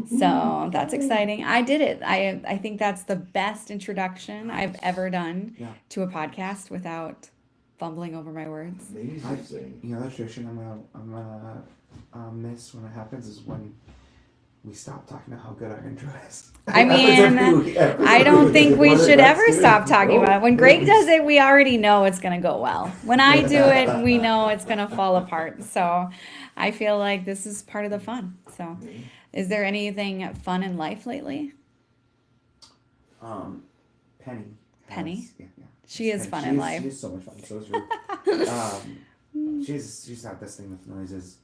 So that's exciting. I did it. I think that's the best introduction I've ever done Yeah. to a podcast without fumbling over my words. I, that tradition I'm gonna miss when it happens is when we stop talking about how good our intro is. I It happens mean, every I don't think we One of should us ever do. stop talking about it. When Greg does it, we already know it's going to go well. When I do it, we know it's going to fall apart. So I feel like this is part of the fun. So, is there anything fun in life lately? um, Penny Penny? has yeah. She is Penny. fun in She life. is so much fun. So is Ruth. She's had this thing with noises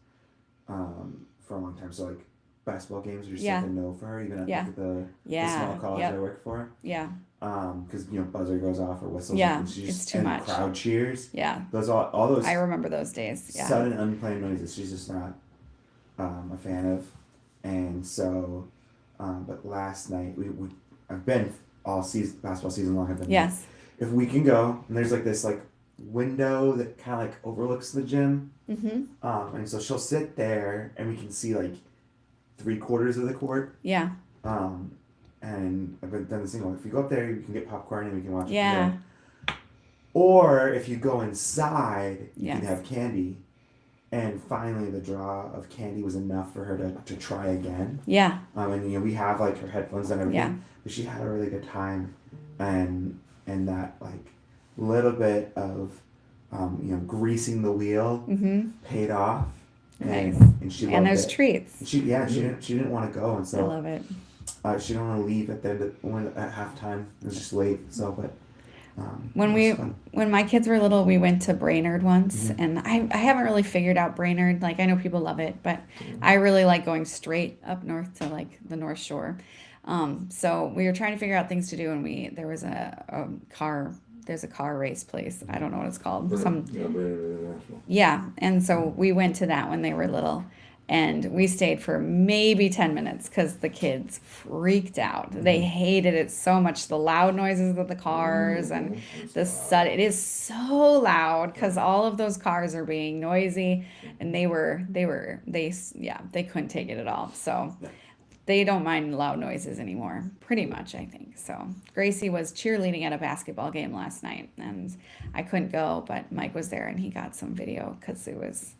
for a long time. So like basketball games are just Yeah. like a no for her, even at Yeah. like the small Yeah. college I Yep. work for. Yeah. Because buzzer goes off or whistles Yeah. and she It's just too and much. crowd cheers. Yeah. Those all those I remember those days. Yeah. sudden unplanned noises. She's just not a fan of, and so. But last night we I've been all season basketball season long. I've been Yes. if we can go and there's like this like window that kind of like overlooks the gym. Mm-hmm. And so she'll sit there and we can see like 3/4 of the court. Yeah. Um, and I've been done this thing. Like, if you go up there, you can get popcorn and we can watch it. Yeah. There. Or if you go inside, you Yes. can have candy. And finally, the draw of candy was enough for her to try again. Yeah. And we have like her headphones and everything. Yeah. But she had a really good time, and that like little bit of greasing the wheel Mm-hmm. paid off. Nice. And she loved And there's it. treats. And she didn't want to go, and I so love it. she didn't want to leave at the end at halftime. It was just late, so but When it was fun. when my kids were little, we went to Brainerd once, Mhm. and I haven't really figured out Brainerd. Like I know people love it, but I really like going straight up north to like the North Shore. So we were trying to figure out things to do, and there was a car. There's a car race place. I don't know what it's called. Brandon International. Yeah, and so we went to that when they were little, and we stayed for maybe 10 minutes because the kids freaked out. They hated it so much. The loud noises of the cars and it is so loud because all of those cars are being noisy, and they couldn't take it at all. So they don't mind loud noises anymore, pretty much, I think. So Gracie was cheerleading at a basketball game last night, and I couldn't go, but Mike was there, and he got some video because it was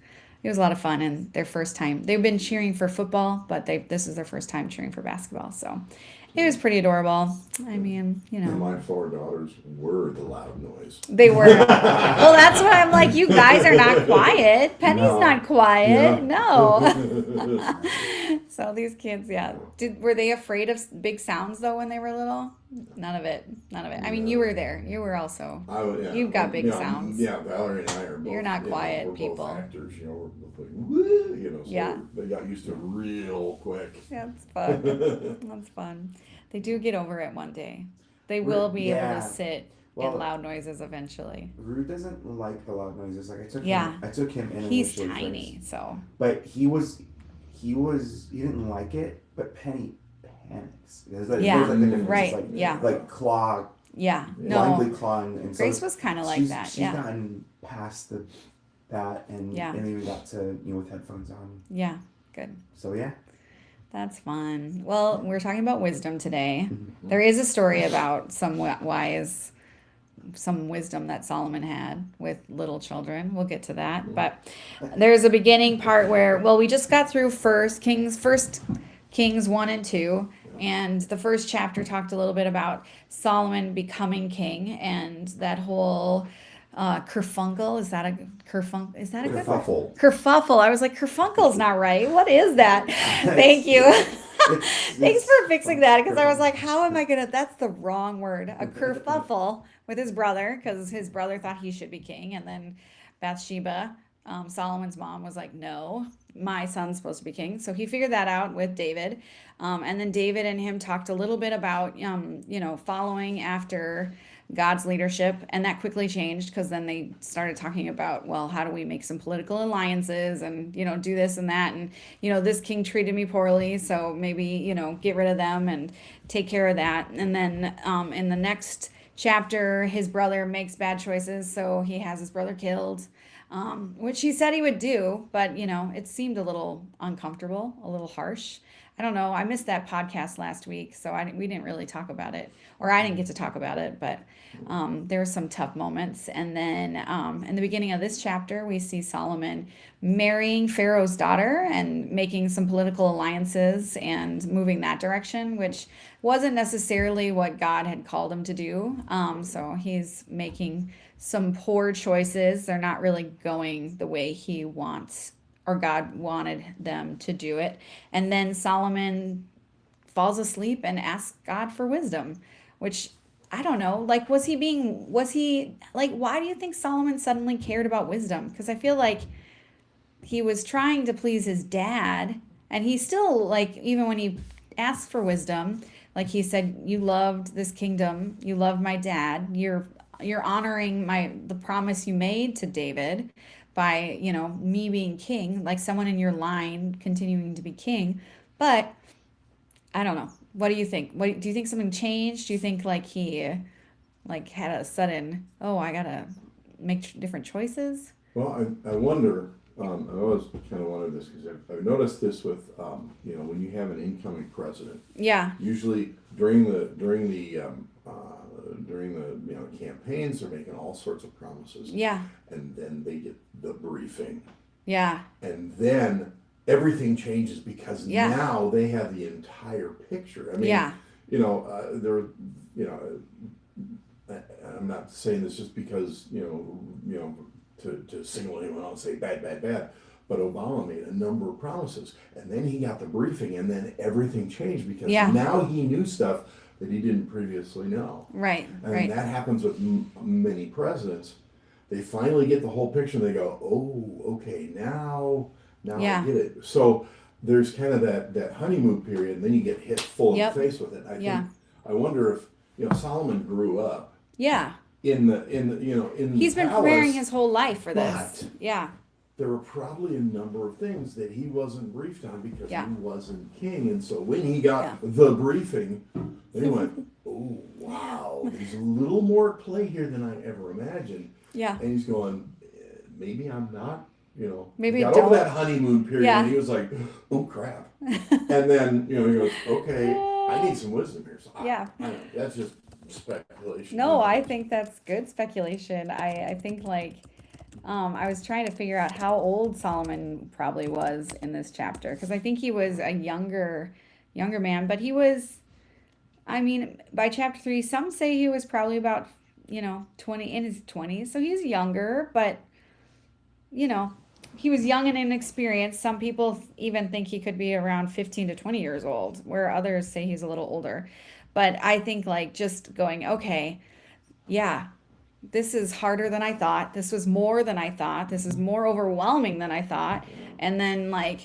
a lot of fun, and their first time. They've been cheering for football, but this is their first time cheering for basketball. So it was pretty adorable. I mean, And my 4 daughters were the loud noise. they were. Well, that's what I'm like. You guys are not quiet. Penny's No. not quiet. No. No. So these kids, yeah. Were they afraid of big sounds though when they were little? None of it. None of it. I mean, you were there. You were also. Yeah. You've got big sounds. Yeah, Valerie and I are both. You're not quiet we're people. Both actors, we're both like, woo, so Yeah. they got used to it real quick. That's fun. That's fun. They do get over it one day. They will be able Yeah. to sit Well, in loud noises eventually. Rude doesn't like the loud noises. Like Yeah. I took him in. He's initially tiny, first. so But he didn't like it. But Penny panics. There's like Yeah, the difference. right, It's like, yeah. like claw, yeah. blindly No, clawing. And so Grace was kind of like she's, that. She's Yeah, gotten past that and Yeah. and even got to with headphones on. yeah. Good. So yeah. That's fun. Well, we're talking about wisdom today. Mm-hmm. There is a story about some wisdom that Solomon had with little children. We'll get to that. But there's a beginning part where, well, we just got through First Kings 1 and 2. And the first chapter talked a little bit about Solomon becoming king and that whole kerfunkel. Is that a kerfunk? Is that a good word? Kerfuffle. Kerfuffle. I was like, kerfunkel's not right. What is that? Thank you. Thanks for fixing that because I was like, how am I gonna? That's the wrong word. A kerfuffle with his brother because his brother thought he should be king, and then Bathsheba, Solomon's mom, was like, no, my son's supposed to be king. So he figured that out with David, and then David and him talked a little bit about following after God's leadership, and that quickly changed because then they started talking about, well, how do we make some political alliances and do this and that, and this king treated me poorly, so maybe get rid of them and take care of that. And then in the next chapter, his brother makes bad choices, so he has his brother killed. which he said he would do, but it seemed a little uncomfortable, a little harsh. I don't know. I missed that podcast last week, so we didn't really talk about it, or I didn't get to talk about it. But there were some tough moments, and then in the beginning of this chapter, we see Solomon marrying Pharaoh's daughter and making some political alliances and moving that direction, which wasn't necessarily what God had called him to do. So he's making some poor choices. They're not really going the way he wants or God wanted them to do it. And then Solomon falls asleep and asks God for wisdom, which I don't know. Like, why do you think Solomon suddenly cared about wisdom? Because I feel like he was trying to please his dad, and he still, like, even when he asked for wisdom, like he said, you loved this kingdom, you loved my dad, you're honoring the promise you made to David by, me being king, like someone in your line continuing to be king. But I don't know. What do you think? Do you think something changed? Do you think like he like had a sudden, oh, I gotta make different choices? Well, I wonder. I always kind of wondered this because I've noticed this with when you have an incoming president. Yeah. Usually during the campaigns, they're making all sorts of promises. Yeah. And then they get the briefing. Yeah. And then everything changes because now they have the entire picture. I mean, I'm not saying this just because to single anyone out and say bad, but Obama made a number of promises, and then he got the briefing, and then everything changed because now he knew stuff that he didn't previously know. Right. And that happens with many presidents. They finally get the whole picture, and they go, "Oh, okay, now I get it." So there's kind of that honeymoon period, and then you get hit full in the face with it. I wonder if Solomon grew up. Yeah. In the He's been palace, preparing his whole life for this. but Yeah. there were probably a number of things that he wasn't briefed on because he wasn't king, and so when he got the briefing, then he went, "Oh wow, there's a little more at play here than I ever imagined." Yeah. And he's going, "Maybe I'm not." Maybe got over that honeymoon period, and he was like, "Oh crap!" And then he goes, "Okay, I need some wisdom here." So I don't know, that's just speculation. No, I think that's good speculation. I think I was trying to figure out how old Solomon probably was in this chapter, because I think he was a younger man, but he was, I mean, by chapter 3, some say he was probably about 20, in his 20s, so he's younger, but he was young and inexperienced. Some people even think he could be around 15 to 20 years old, where others say he's a little older. But I think just going, okay, yeah, this is harder than I thought. This was more than I thought. This is more overwhelming than I thought. And then I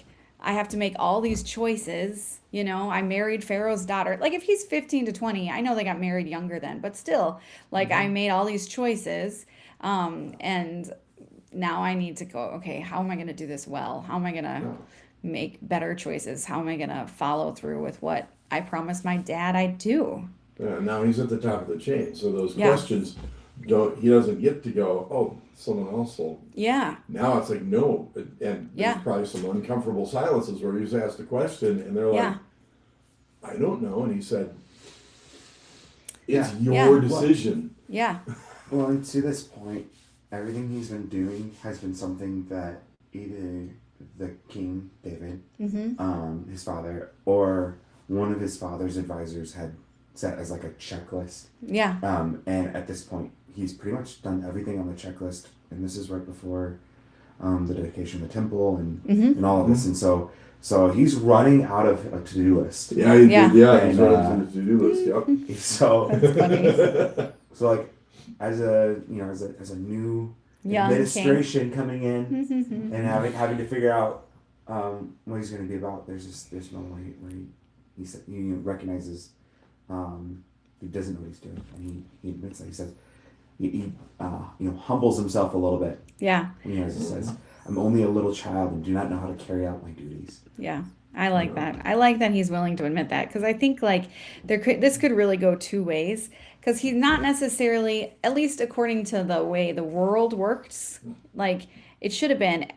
have to make all these choices. I married Pharaoh's daughter. Like if he's 15 to 20, I know they got married younger then, but still, I made all these choices. And now I need to go, okay, how am I going to do this well? How am I going to make better choices? How am I going to follow through with what I promised my dad I'd do? Now he's at the top of the chain, so those questions he doesn't get to go, "Oh, someone else will." Yeah. Now it's like, no, and there's probably some uncomfortable silences where he's asked a question, and they're like, "I don't know," and he said, "It's your decision." Yeah. Well, and to this point, everything he's been doing has been something that either the king, David, his father, or one of his father's advisors had set as a checklist. Yeah. And at this point, he's pretty much done everything on the checklist, and this is right before the dedication of the temple and all of this, and so he's running out of a to-do list. Yeah, he's running out of a to-do list. Yep. So that's funny. So as a new young administration king coming in and having to figure out what he's going to be about, there's moment where he recognizes he doesn't know what he's doing, and he admits that. He says he humbles himself a little bit. Yeah. And he says, "I'm only a little child and do not know how to carry out my duties." Yeah. I like that. I like that he's willing to admit that, because I think this could really go two ways, because he's not necessarily, at least according to the way the world works, it should have been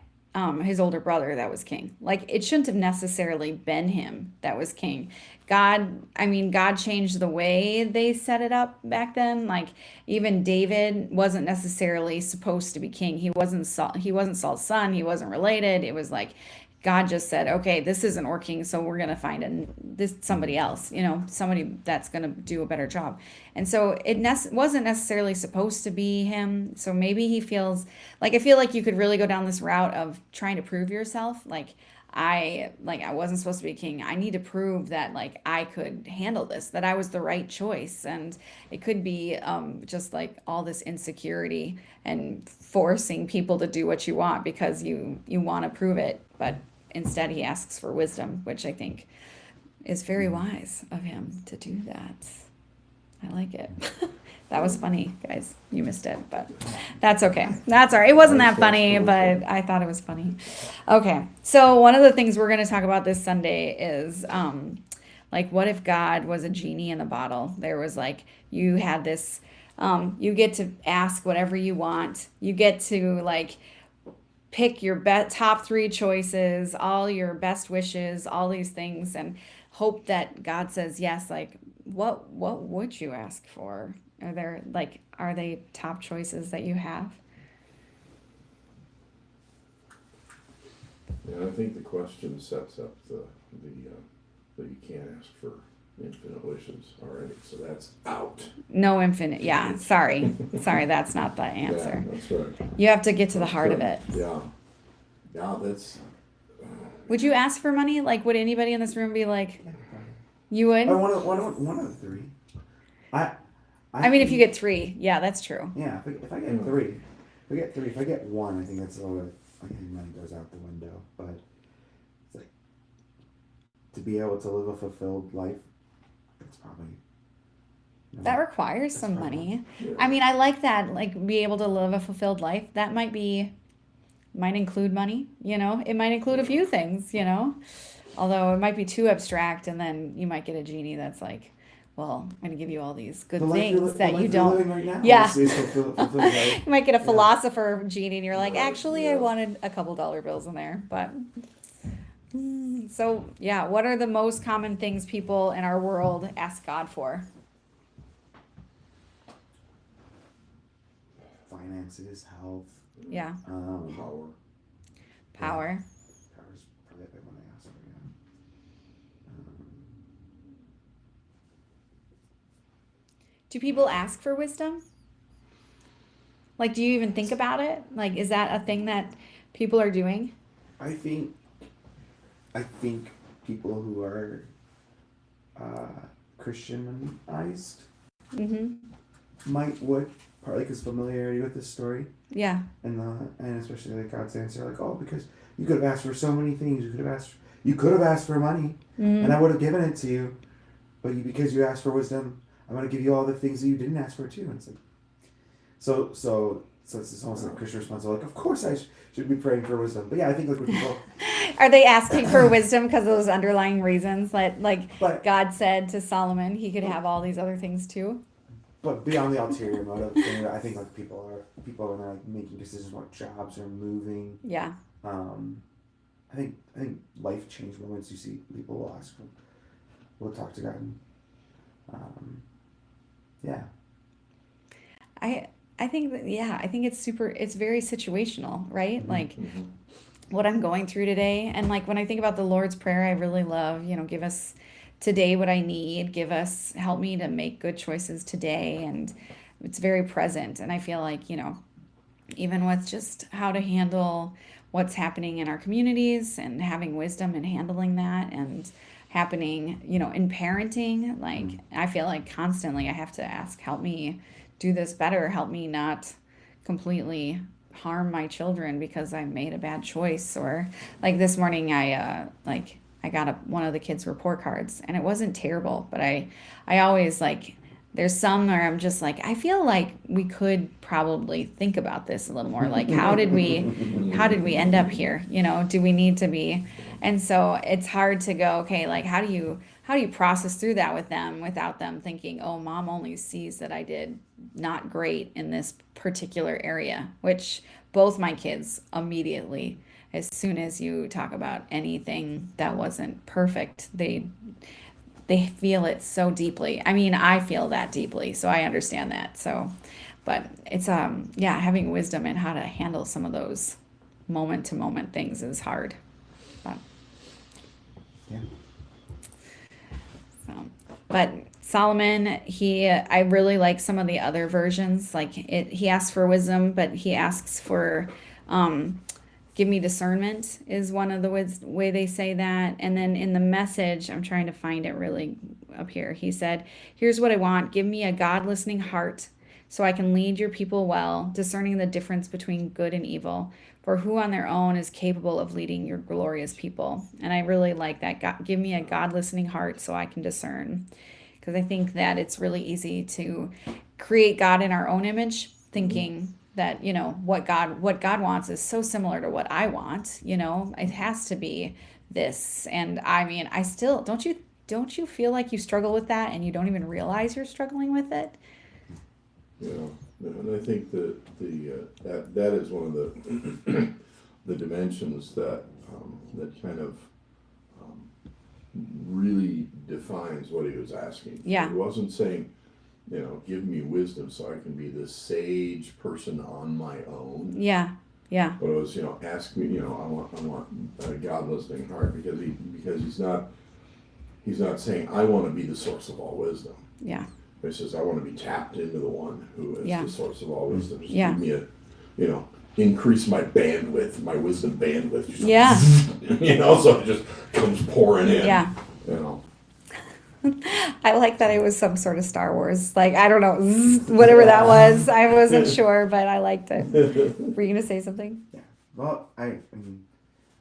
his older brother that was king. Like it shouldn't have necessarily been him that was king. God changed the way they set it up back then. Like even David wasn't necessarily supposed to be king. He wasn't Saul's son. He wasn't related. It was like God just said, "Okay, this isn't working, so we're gonna find this somebody else. Somebody that's gonna do a better job." And so wasn't necessarily supposed to be him. So maybe he feels like I feel like you could really go down this route of trying to prove yourself. I wasn't supposed to be king. I need to prove that like I could handle this, that I was the right choice. And it could be just like all this insecurity and forcing people to do what you want because you want to prove it. But instead he asks for wisdom, which I think is very wise of him to do that. I like it. That was funny, guys. You missed it, but that's okay. That's all right. It wasn't that funny, but I thought it was funny. Okay. So one of the things we're going to talk about this Sunday is like what if God was a genie in a bottle? There was like you had this you get to ask whatever you want. You get to like pick your top 3 choices, all your best wishes, all these things, and hope that God says yes. Like what would you ask for? Are they top choices that you have? Yeah, I think the question sets up the that you can't ask for infinite wishes already, so that's out. No infinite. Yeah, sorry, that's not the answer. Yeah, that's right. You have to get to the heart of it. Yeah, that's. Would you ask for money? Like, would anybody in this room be like, you would? One of the 3. I mean, if you get 3, yeah, that's true. Yeah, if I get 3, if I get 1, I think that's a little bit. I think money goes out the window. But it's like to be able to live a fulfilled life. It's probably. That requires some money. Yeah. I mean, I like that. Like, be able to live a fulfilled life. That might include money. It might include a few things. Although it might be too abstract, and then you might get a genie that's like, well, I'm going to give you all these good things that you don't. Right now, yeah. You might get a philosopher genie, and you're like, actually, I wanted a couple dollar bills in there. But so, yeah, what are the most common things people in our world ask God for? Finances, health. Yeah. Power. Power. Power's probably a big one I ask for, yeah. Do people ask for wisdom? Like, do you even think about it? Like, is that a thing that people are doing? I think people who are Christianized would, partly because familiarity with this story. Yeah. And especially like God's answer, like, oh, because you could have asked for so many things. You could have asked for money, and I would have given it to you, but because you asked for wisdom, I'm going to give you all the things that you didn't ask for too. And it's like, so it's almost like a Christian response. Like, of course I should be praying for wisdom. But yeah, I think like when people are they asking for wisdom because of those underlying reasons that God said to Solomon he could have all these other things too? But beyond the ulterior motive, I think like people when they're like making decisions about jobs or moving. Yeah. I think life change moments you see people will talk to God. And, yeah. I think that, I think it's very situational, right? Like what I'm going through today. And like when I think about the Lord's Prayer, I really love, give us today what I need, help me to make good choices today. And it's very present. And I feel like, even with just how to handle what's happening in our communities and having wisdom in handling that and happening, in parenting, like I feel like constantly I have to ask, help me do this better, help me not completely harm my children because I made a bad choice. Or like this morning I got one of the kids' report cards and it wasn't terrible, but I always like there's some where I'm just like, I feel like we could probably think about this a little more. Like, how did we end up here? Do we need to be? And so it's hard to go, okay, like, how do you process through that with them without them thinking, oh, mom only sees that I did not great in this particular area, which both my kids immediately, as soon as you talk about anything that wasn't perfect, they feel it so deeply. I mean, I feel that deeply, so I understand that. So, but it's yeah, having wisdom in how to handle some of those moment to moment things is hard. But Yeah. so, but Solomon, I really like some of the other versions. Like he asks for wisdom, but he asks for, give me discernment is one of the way they say that. And then in the Message, I'm trying to find it really up here. He said, "Here's what I want. Give me a God listening heart so I can lead your people well, discerning the difference between good and evil. For who on their own is capable of leading your glorious people?" And I really like that. God, give me a God listening heart so I can discern. Because I think that it's really easy to create God in our own image, thinking that, what God wants is so similar to what I want. It has to be this. And I mean, I still don't you feel like you struggle with that and you don't even realize you're struggling with it? Yeah, and I think that that is one of the the dimensions that that kind of really defines what he was asking. Yeah. He wasn't saying, give me wisdom so I can be this sage person on my own. Yeah. Yeah. But it was, ask me, I want a God listening heart, because he's not saying I want to be the source of all wisdom. Yeah. But he says I want to be tapped into the one who is the source of all wisdom. Just Yeah. give me increase my bandwidth, my wisdom bandwidth. Just Yeah. So it just comes pouring in. Yeah. I like that it was some sort of Star Wars, like, I don't know, whatever that was. I wasn't sure, but I liked it. Were you going to say something? Yeah. Well, I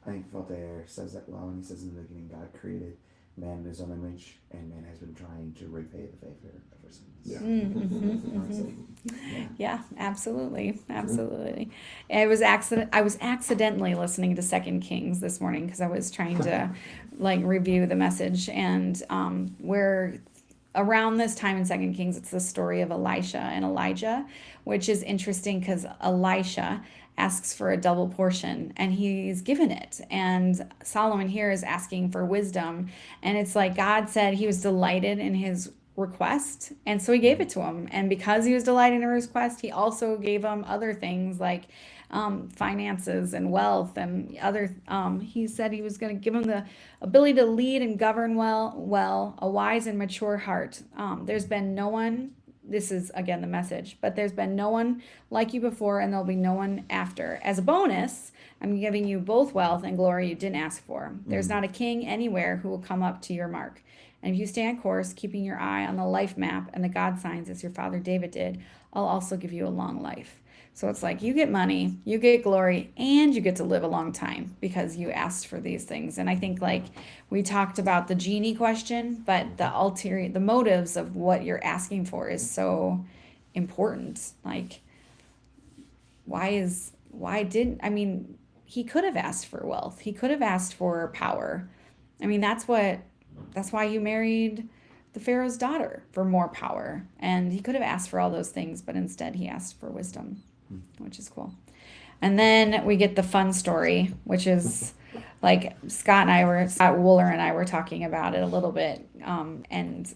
think Voltaire says that well when he says in the beginning, God created man in his own image, and man has been trying to repay the favor ever since. Yeah. Yeah, absolutely. I was accidentally listening to Second Kings this morning because I was trying to review the Message, and where around this time in Second Kings, it's the story of Elisha and Elijah, which is interesting because Elisha asks for a double portion and he's given it, and Solomon here is asking for wisdom, and it's like God said he was delighted in his request, and so he gave it to him, and because he was delighted in his request, he also gave him other things like finances and wealth and other he said he was going to give him the ability to lead and govern well, a wise and mature heart. There's been no one, this is again the Message, but there's been no one like you before, and there'll be no one after. As a bonus, I'm giving you both wealth and glory you didn't ask for. There's not a king anywhere who will come up to your mark. And if you stay on course, keeping your eye on the life map and the God signs as your father David did, I'll also give you a long life. So it's like you get money, you get glory, and you get to live a long time because you asked for these things. And I think we talked about the genie question, but the motives of what you're asking for is so important. He could have asked for wealth. He could have asked for power. I mean, that's why you married the Pharaoh's daughter, for more power. And he could have asked for all those things, but instead he asked for wisdom, which is cool. And then we get the fun story, which is Scott Wooler and I were talking about it a little bit. And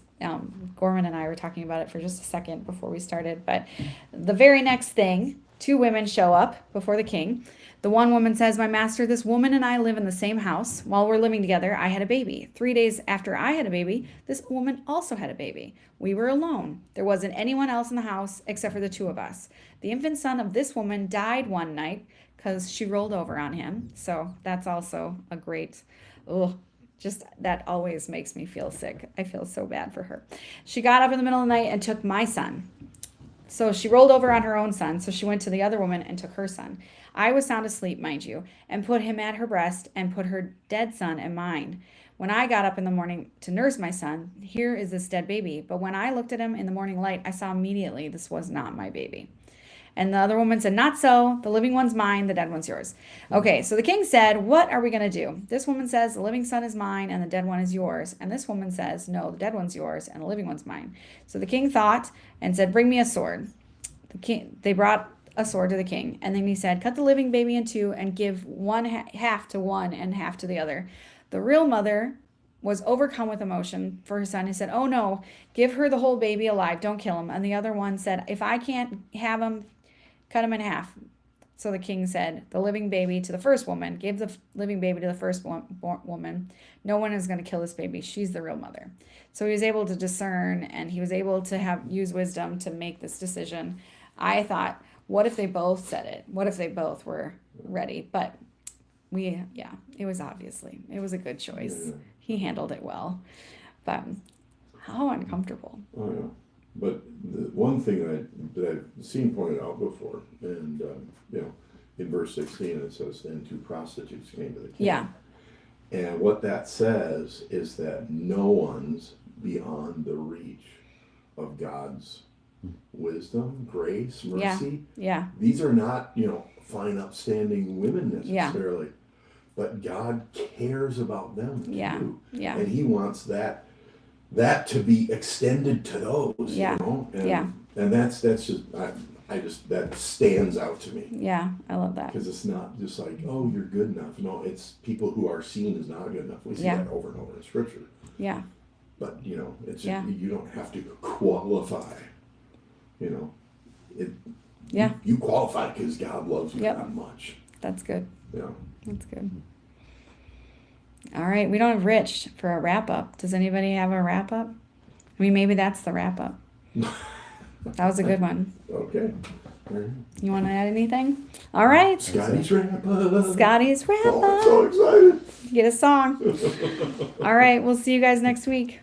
Gorman and I were talking about it for just a second before we started. But the very next thing, two women show up before the king. The one woman says, "My master, this woman and I live in the same house. While we're living together, I had a baby. 3 days after I had a baby, this woman also had a baby. We were alone. There wasn't anyone else in the house except for the two of us. The infant son of this woman died one night because she rolled over on him." So that's also a great, that always makes me feel sick. I feel so bad for her. "She got up in the middle of the night and took my son. So she rolled over on her own son. So she went to the other woman and took her son. I was sound asleep, mind you, and put him at her breast and put her dead son in mine. When I got up in the morning to nurse my son, here is this dead baby. But when I looked at him in the morning light, I saw immediately this was not my baby." And the other woman said, "Not so. The living one's mine, the dead one's yours." Okay, so the king said, "What are we going to do?" This woman says, "The living son is mine and the dead one is yours." And this woman says, "No, the dead one's yours and the living one's mine." So the king thought and said, "Bring me a sword." They brought a sword to the king. And then he said, cut the living baby in two and give one half to one and half to the other. The real mother was overcome with emotion for her son. He said, oh no, give her the whole baby alive. Don't kill him. And the other one said, if I can't have him, cut him in half. So the king said, the living baby to the first woman. Give the living baby to the first woman. No one is going to kill this baby. She's the real mother. So he was able to discern, and he was able to use wisdom to make this decision. I thought, what if they both said it? What if they both were ready? But it was a good choice. Yeah. He handled it well. But how uncomfortable. Oh, yeah. But the one thing that I've seen pointed out before, and in verse 16 it says, then 2 prostitutes came to the king. Yeah. And what that says is that no one's beyond the reach of God's wisdom, grace, mercy. Yeah. These are not, fine, upstanding women necessarily, but God cares about them too. Yeah. And He wants that to be extended to those. And that's just that stands out to me. Yeah, I love that. Because it's not just like, oh, you're good enough. No, it's people who are seen as not good enough. We see that over and over in Scripture. Yeah. But it's you don't have to qualify. You qualify because God loves you that much. That's good. Yeah. That's good. All right, we don't have Rich for a wrap up. Does anybody have a wrap up? I mean, maybe that's the wrap up. That was a good one. Okay. You want to add anything? All right. Scotty's wrap up. Scotty's wrap up. Oh, I'm so excited. Get a song. All right, we'll see you guys next week.